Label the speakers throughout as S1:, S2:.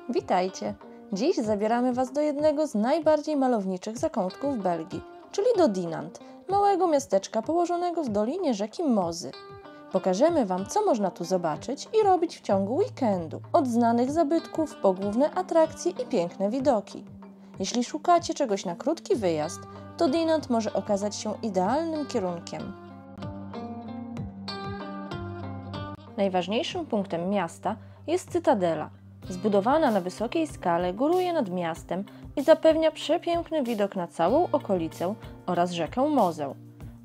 S1: Witajcie! Dziś zabieramy Was do jednego z najbardziej malowniczych zakątków Belgii, czyli do Dinant, małego miasteczka położonego w dolinie rzeki Mozy. Pokażemy Wam, co można tu zobaczyć i robić w ciągu weekendu, od znanych zabytków po główne atrakcje i piękne widoki. Jeśli szukacie czegoś na krótki wyjazd, to Dinant może okazać się idealnym kierunkiem. Najważniejszym punktem miasta jest Cytadela. Zbudowana na wysokiej skale, góruje nad miastem i zapewnia przepiękny widok na całą okolicę oraz rzekę Mozę.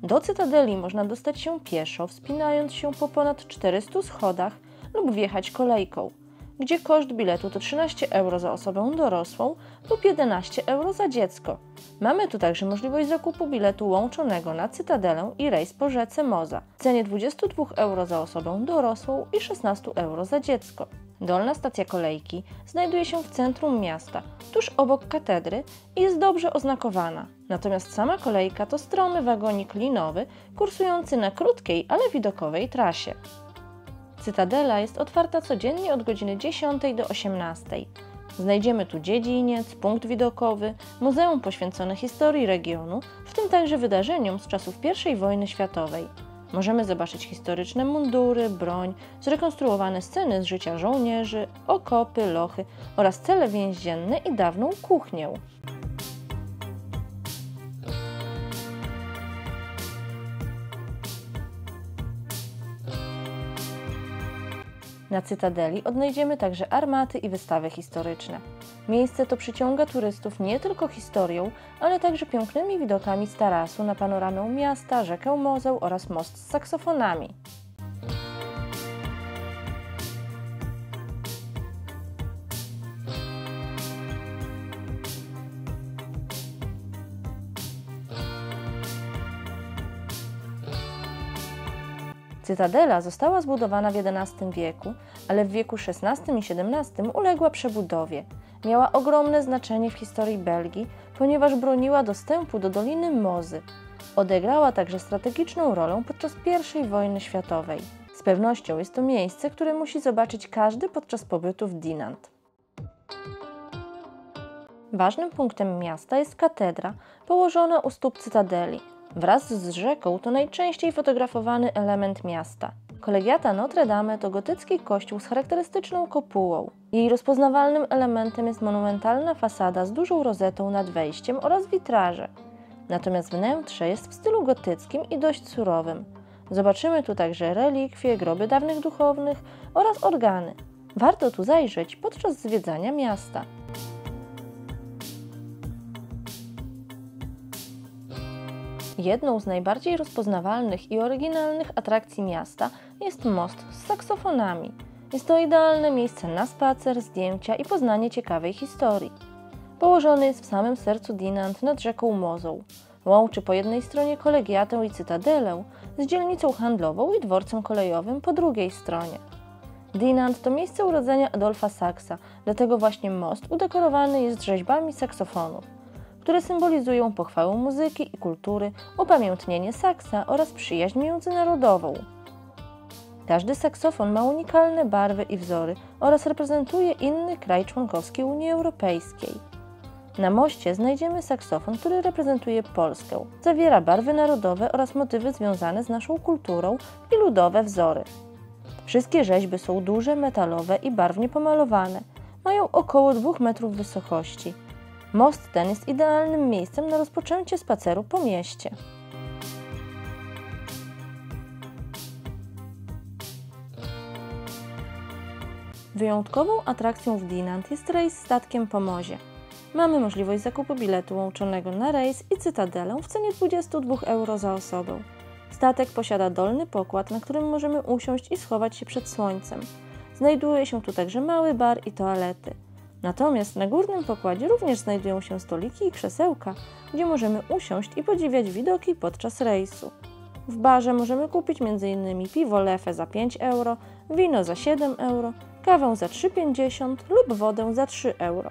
S1: Do Cytadeli można dostać się pieszo, wspinając się po ponad 400 schodach lub wjechać kolejką, gdzie koszt biletu to 13 euro za osobę dorosłą lub 11 euro za dziecko. Mamy tu także możliwość zakupu biletu łączonego na Cytadelę i rejs po rzece Moza w cenie 22 euro za osobę dorosłą i 16 euro za dziecko. Dolna stacja kolejki znajduje się w centrum miasta, tuż obok katedry i jest dobrze oznakowana. Natomiast sama kolejka to stromy wagonik linowy kursujący na krótkiej, ale widokowej trasie. Cytadela jest otwarta codziennie od godziny 10 do 18. Znajdziemy tu dziedziniec, punkt widokowy, muzeum poświęcone historii regionu, w tym także wydarzeniom z czasów I wojny światowej. Możemy zobaczyć historyczne mundury, broń, zrekonstruowane sceny z życia żołnierzy, okopy, lochy oraz cele więzienne i dawną kuchnię. Na Cytadeli odnajdziemy także armaty i wystawy historyczne. Miejsce to przyciąga turystów nie tylko historią, ale także pięknymi widokami z tarasu na panoramę miasta, rzekę Mozę oraz most z saksofonami. Cytadela została zbudowana w XI wieku, ale w wieku XVI i XVII uległa przebudowie. Miała ogromne znaczenie w historii Belgii, ponieważ broniła dostępu do Doliny Mozy. Odegrała także strategiczną rolę podczas I wojny światowej. Z pewnością jest to miejsce, które musi zobaczyć każdy podczas pobytu w Dinant. Ważnym punktem miasta jest katedra, położona u stóp Cytadeli. Wraz z rzeką to najczęściej fotografowany element miasta. Kolegiata Notre Dame to gotycki kościół z charakterystyczną kopułą. Jej rozpoznawalnym elementem jest monumentalna fasada z dużą rozetą nad wejściem oraz witraże. Natomiast wnętrze jest w stylu gotyckim i dość surowym. Zobaczymy tu także relikwie, groby dawnych duchownych oraz organy. Warto tu zajrzeć podczas zwiedzania miasta. Jedną z najbardziej rozpoznawalnych i oryginalnych atrakcji miasta jest most z saksofonami. Jest to idealne miejsce na spacer, zdjęcia i poznanie ciekawej historii. Położony jest w samym sercu Dinant nad rzeką Mozą. Łączy po jednej stronie kolegiatę i Cytadelę z dzielnicą handlową i dworcem kolejowym po drugiej stronie. Dinant to miejsce urodzenia Adolfa Saxa, dlatego właśnie most udekorowany jest rzeźbami saksofonów, które symbolizują pochwałę muzyki i kultury, upamiętnienie Saksa oraz przyjaźń międzynarodową. Każdy saksofon ma unikalne barwy i wzory oraz reprezentuje inny kraj członkowski Unii Europejskiej. Na moście znajdziemy saksofon, który reprezentuje Polskę. Zawiera barwy narodowe oraz motywy związane z naszą kulturą i ludowe wzory. Wszystkie rzeźby są duże, metalowe i barwnie pomalowane. Mają około 2 metrów wysokości. Most ten jest idealnym miejscem na rozpoczęcie spaceru po mieście. Wyjątkową atrakcją w Dinant jest rejs statkiem po Mozie. Mamy możliwość zakupu biletu łączonego na rejs i Cytadelę w cenie 22 euro za osobę. Statek posiada dolny pokład, na którym możemy usiąść i schować się przed słońcem. Znajduje się tu także mały bar i toalety. Natomiast na górnym pokładzie również znajdują się stoliki i krzesełka, gdzie możemy usiąść i podziwiać widoki podczas rejsu. W barze możemy kupić m.in. piwo Leffe za 5 euro, wino za 7 euro, kawę za 3,50 lub wodę za 3 euro.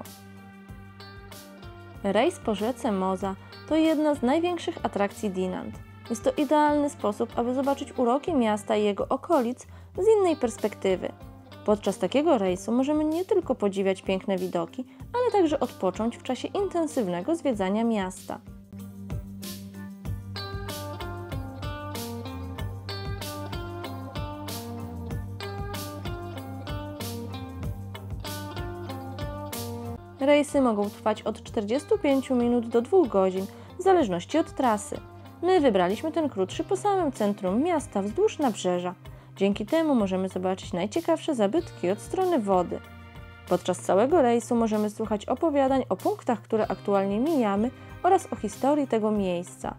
S1: Rejs po rzece Moza to jedna z największych atrakcji Dinant. Jest to idealny sposób, aby zobaczyć uroki miasta i jego okolic z innej perspektywy. Podczas takiego rejsu możemy nie tylko podziwiać piękne widoki, ale także odpocząć w czasie intensywnego zwiedzania miasta. Rejsy mogą trwać od 45 minut do 2 godzin, w zależności od trasy. My wybraliśmy ten krótszy po samym centrum miasta wzdłuż nabrzeża. Dzięki temu możemy zobaczyć najciekawsze zabytki od strony wody. Podczas całego rejsu możemy słuchać opowiadań o punktach, które aktualnie mijamy oraz o historii tego miejsca.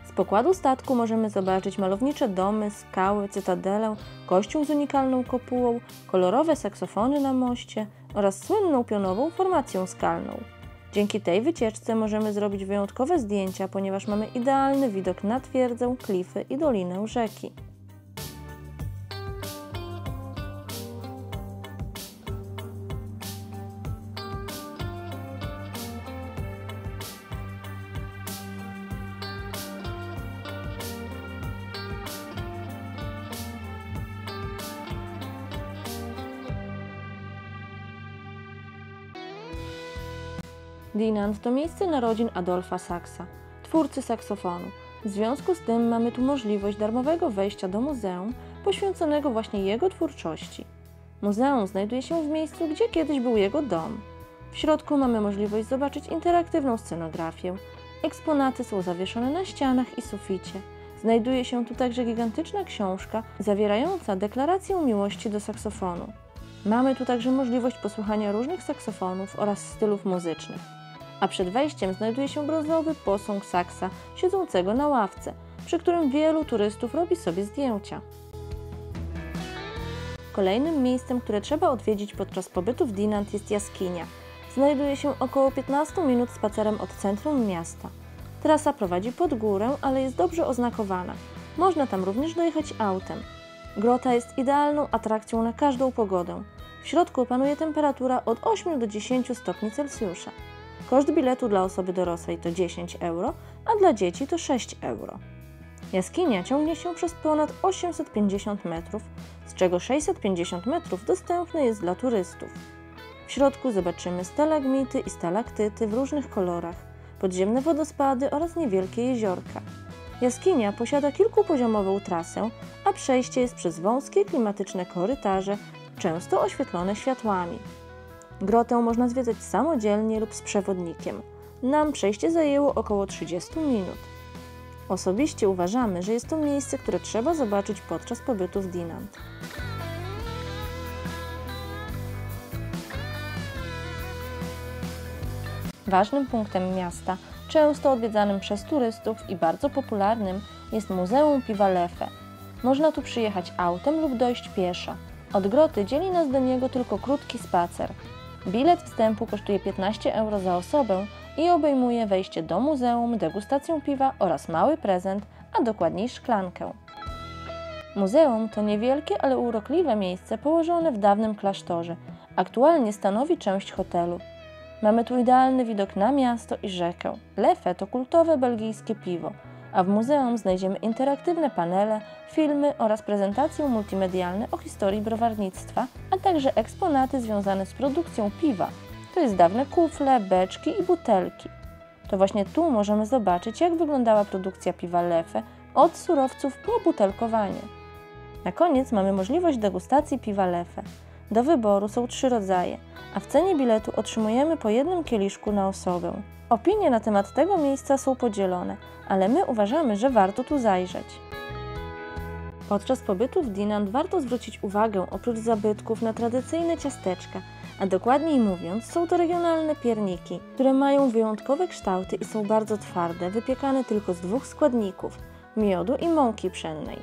S1: Z pokładu statku możemy zobaczyć malownicze domy, skały, cytadelę, kościół z unikalną kopułą, kolorowe saksofony na moście oraz słynną pionową formację skalną. Dzięki tej wycieczce możemy zrobić wyjątkowe zdjęcia, ponieważ mamy idealny widok na twierdzę, klify i dolinę rzeki. Dinant to miejsce narodzin Adolfa Saxa, twórcy saksofonu. W związku z tym mamy tu możliwość darmowego wejścia do muzeum poświęconego właśnie jego twórczości. Muzeum znajduje się w miejscu, gdzie kiedyś był jego dom. W środku mamy możliwość zobaczyć interaktywną scenografię. Eksponaty są zawieszone na ścianach i suficie. Znajduje się tu także gigantyczna książka zawierająca deklarację miłości do saksofonu. Mamy tu także możliwość posłuchania różnych saksofonów oraz stylów muzycznych. A przed wejściem znajduje się brązowy posąg Saxa siedzącego na ławce, przy którym wielu turystów robi sobie zdjęcia. Kolejnym miejscem, które trzeba odwiedzić podczas pobytu w Dinant, jest jaskinia. Znajduje się około 15 minut spacerem od centrum miasta. Trasa prowadzi pod górę, ale jest dobrze oznakowana. Można tam również dojechać autem. Grota jest idealną atrakcją na każdą pogodę. W środku panuje temperatura od 8 do 10 stopni Celsjusza. Koszt biletu dla osoby dorosłej to 10 euro, a dla dzieci to 6 euro. Jaskinia ciągnie się przez ponad 850 metrów, z czego 650 metrów dostępne jest dla turystów. W środku zobaczymy stalagmity i stalaktyty w różnych kolorach, podziemne wodospady oraz niewielkie jeziorka. Jaskinia posiada kilkupoziomową trasę, a przejście jest przez wąskie, klimatyczne korytarze, często oświetlone światłami. Grotę można zwiedzać samodzielnie lub z przewodnikiem. Nam przejście zajęło około 30 minut. Osobiście uważamy, że jest to miejsce, które trzeba zobaczyć podczas pobytu w Dinant. Ważnym punktem miasta, często odwiedzanym przez turystów i bardzo popularnym, jest Muzeum Piva Lefe. Można tu przyjechać autem lub dojść pieszo. Od groty dzieli nas do niego tylko krótki spacer. Bilet wstępu kosztuje 15 euro za osobę i obejmuje wejście do muzeum, degustację piwa oraz mały prezent, a dokładniej szklankę. Muzeum to niewielkie, ale urokliwe miejsce położone w dawnym klasztorze. Aktualnie stanowi część hotelu. Mamy tu idealny widok na miasto i rzekę. Lefe to kultowe belgijskie piwo, a w muzeum znajdziemy interaktywne panele, filmy oraz prezentacje multimedialne o historii browarnictwa, a także eksponaty związane z produkcją piwa. To jest dawne kufle, beczki i butelki. To właśnie tu możemy zobaczyć, jak wyglądała produkcja piwa Lefe od surowców po butelkowanie. Na koniec mamy możliwość degustacji piwa Lefe. Do wyboru są 3 rodzaje, a w cenie biletu otrzymujemy po jednym kieliszku na osobę. Opinie na temat tego miejsca są podzielone, ale my uważamy, że warto tu zajrzeć. Podczas pobytu w Dinant warto zwrócić uwagę oprócz zabytków na tradycyjne ciasteczka, a dokładniej mówiąc są to regionalne pierniki, które mają wyjątkowe kształty i są bardzo twarde, wypiekane tylko z 2 składników – miodu i mąki pszennej.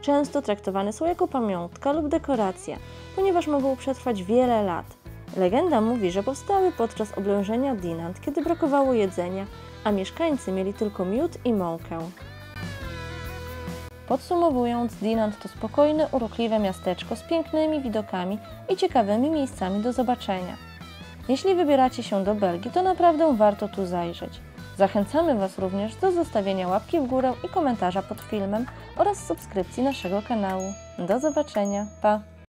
S1: Często traktowane są jako pamiątka lub dekoracja, ponieważ mogą przetrwać wiele lat. Legenda mówi, że powstały podczas oblężenia Dinant, kiedy brakowało jedzenia, a mieszkańcy mieli tylko miód i mąkę. Podsumowując, Dinant to spokojne, urokliwe miasteczko z pięknymi widokami i ciekawymi miejscami do zobaczenia. Jeśli wybieracie się do Belgii, to naprawdę warto tu zajrzeć. Zachęcamy Was również do zostawienia łapki w górę i komentarza pod filmem oraz subskrypcji naszego kanału. Do zobaczenia, pa!